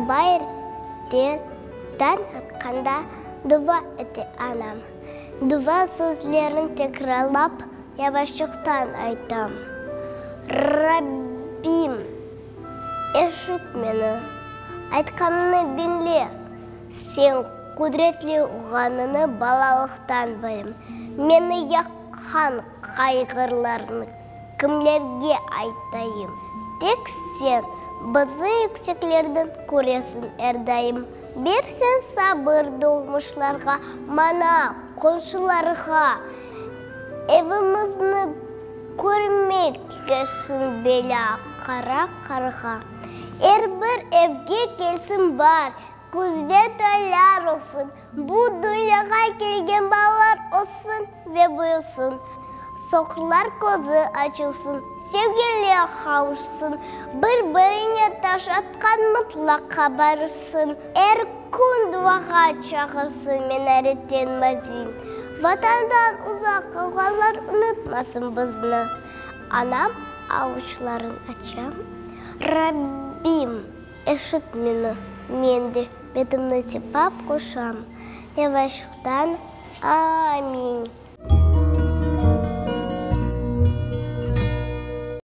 Сабай таң атқанда дуа еті анам. Дуа сөздерін текралап, явашықтан айтам. Раббим, ешіт мені, айтқаныны dinle. Сен құдіретлі ұғаныны балалықтан білім. Мені яққан қайғырларын кімлерге айтайым. Тек сен бізді yüksекlerден көресің әрдайым. Берсен сабыр doğmuşlarga, мана қоншыларға. Evimізді көрмек кешін бела қара қарға. Әрбір evге келсін бар, көзде тойлар olsun. Bu dünyaya келген балалар olsun ve büyüsün. Soğuklar көзі açılsın, sevgiliye kavuşsun. Bir-birine taş atkan mutlaka barışsın. Her gün duaға çağırsın minarettenmezin. Vatandan uzak kalganlar unutmasın bizni. Anam avuçların açam. Rabbim, eşit meni, men de betimni sepap koşam. Yavaşlıktan amin.